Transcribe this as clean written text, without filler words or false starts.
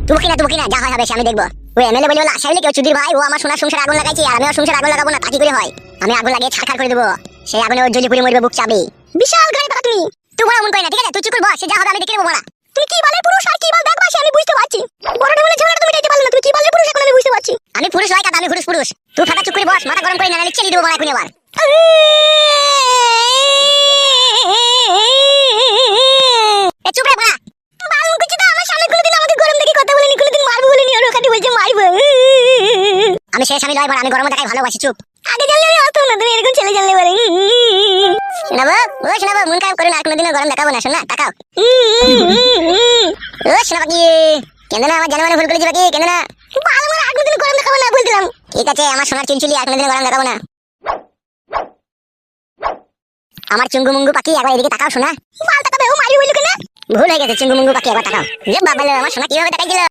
তুমি কি না যা হয় হবে আমি দেখবো। ওই এমএলএ বলে আশা হইলে কেউ চুদির ভাই ও আমার সোনার সংসার আগুন লাগাইছে আর আমি ওর সংসার আগুন লাগাবো না, তা কি করে হয়? আমি আগুন লাগিয়ে ছারখার করে দেবো, সেই আগুনে ওর জ্বলি পুড়ে মরবে, বুক চাবে। বিশাল গায়ে পাকা তুমি। তুই বড় মন করে না, ঠিক আছে? তুই চুপ করে বস, সে যা হবে আমি দেখে নেবো বড়া। তুমি কি বলে পুরুষ আর কি বল দেখবা সে আমি বুঝতে পারছি। বড় ঢোলে ঝগড়া তুমি দেখতে পারলে না, তুমি কি বলে পুরুষ এখন আমি বুঝতে পারছি। আমি পুরুষ হয় কাদা, আমি পুরুষ। তুই ফাটা চুপ করে বস, মাথা গরম করে না, নালে চেলি দেবো বড়া এখন আবার। এ চুপ রে বড়া। বালুন কুচি তো আমার সামনে কোনোদিন আমাকে গরম দেখে কথা বলেনি, কোনোদিন মারবো বলেনি, আর ওখানে বলছে মারবো। আমি শেষ আমি লয় বড়া, আমি গরম দেখাই ভালোবাসি, চুপ। আগে জানলে আমি আসতাম না, তুমি এরকম ছেলে জানলে পারে। শোনাবো ও শোনাবো, মন খারাপ করো না, আর কোনোদিনও গরম দেখাবো না, শোন না তাকাও। ও শোনাবো কি কেন না, আমার জানা মানে ভুল করে যাবে কি কেন না। ভালো করে আর কোনোদিন গরম দেখাবো না বলছিলাম। ঠিক আছে আমার সোনার চুলচুলি, আর কোনোদিন গরম দেখাবো না। আমার চুঙ্গু মুঙ্গু পাখি একবার এদিকে তাকাও শোনা। বাল তাকাবে, ও মারি বইলো কেন? ভুল হয়ে গেছে, চুঙ্গু মুঙ্গু পাখি একবার তাকাও। যে বাবা আমার সোনা কিভাবে দেখাই দিল।